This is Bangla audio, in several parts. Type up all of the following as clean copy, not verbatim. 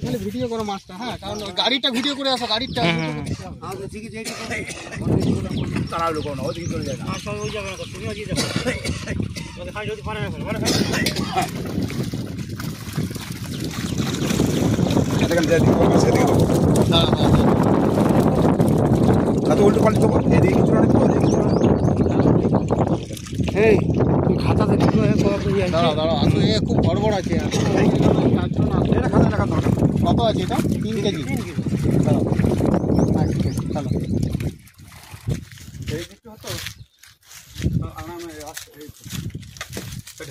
এখানে ভিডিও করো মাছটা, হ্যাঁ, কারণ গাড়িটা ভিডিও করে আসো, গাড়িটা ঠিক আছে, তারা লোক না ওদিকে চলে যায় না, সব ওই যাবে না, তুমি ওই যাবে ওদের খাই যদি পারে না পারে এখানে যায় দিকে মাছ এদিকে তো হ্যাঁ হ্যাঁ কত উল্টো পাল্টে দেবো এদিকে কিছু না এই তুই খাতাতে ঢুকো, দাঁড়াও দাঁড়াও, আসলে এ খুব গড়বড় আছে, এটা খাতা রাখা দরকার। কত আছে এটা? 3 কেজি। দাঁড়াও, হ্যাঁ ঠিক আছে, চলো। এই দিকটা হতো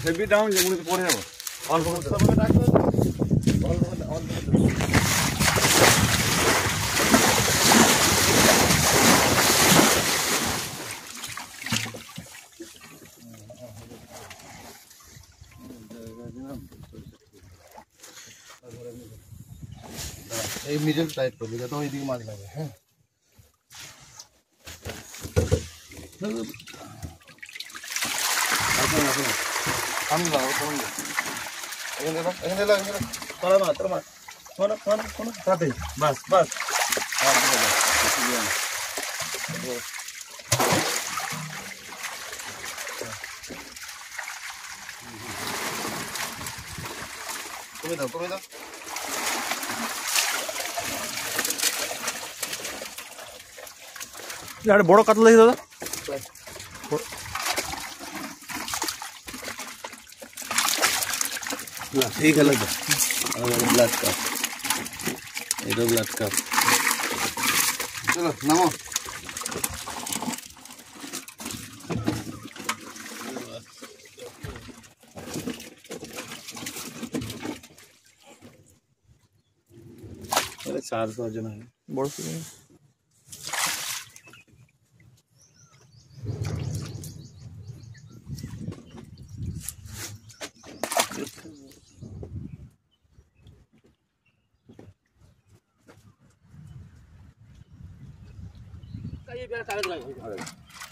হেভি ডাউন যেগুলো পড়ে যাবো অল্প করতে রাখবে এই মিডল টাইপ করবে যাতে ওই দিকে মাছ লাগে। হ্যাঁ আমি লাগাবো তোমার এখানে সাথে বাস বাস কমে দাও কমে দাও। আরে বড় কাতলা দেখি দাদা, ঠিক আছে ব্লাড কাপ, এটা ব্লাড কাপ। চলো নামো। अरे 400 জন है বড়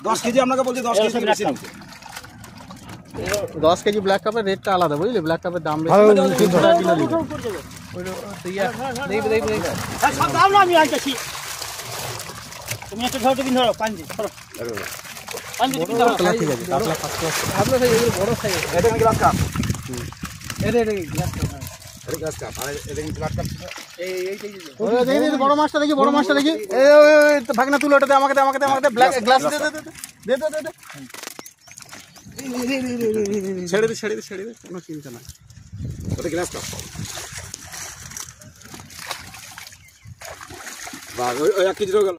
दस केजी আপনাকে বলছি 10 কেজি বেশি নাও। 10 কেজি ব্ল্যাক কাপের রেটটা আলাদা, বুঝলি? ব্ল্যাক কাপের দাম বেশি, 300 টাকা কিলো নিবে। সব দাম না, আমি আনতেছি। তুমি একটা ছোট বিন ধরো, পাঁচ দিন ধরো, পাঁচ দিন ধরো। ঠিক আছে, কাতলা 500। আপনার সেই এগুলো বড় সাইজ, এটা গ্লাস কাপ, এটা গ্লাস কাপ, এটা গ্লাস কাপ, আর এটা গ্লাস কাপ। দেখি বড় মাছটা দেখি, বড় মাছটা দেখি। এই ভাগনা তুলো, ওটা দে আমাকে, দে আমাকে, দে আমাকে, দে ব্ল্যাক গ্লাস দে দে দে দে দে। ছেড়ে দে ছেড়ে দে ছেড়ে দে, কোনো চিন্তা নাই। ওটা গ্লাস কাপ। বাহ, ওই 1 কেজি হয়ে গেল।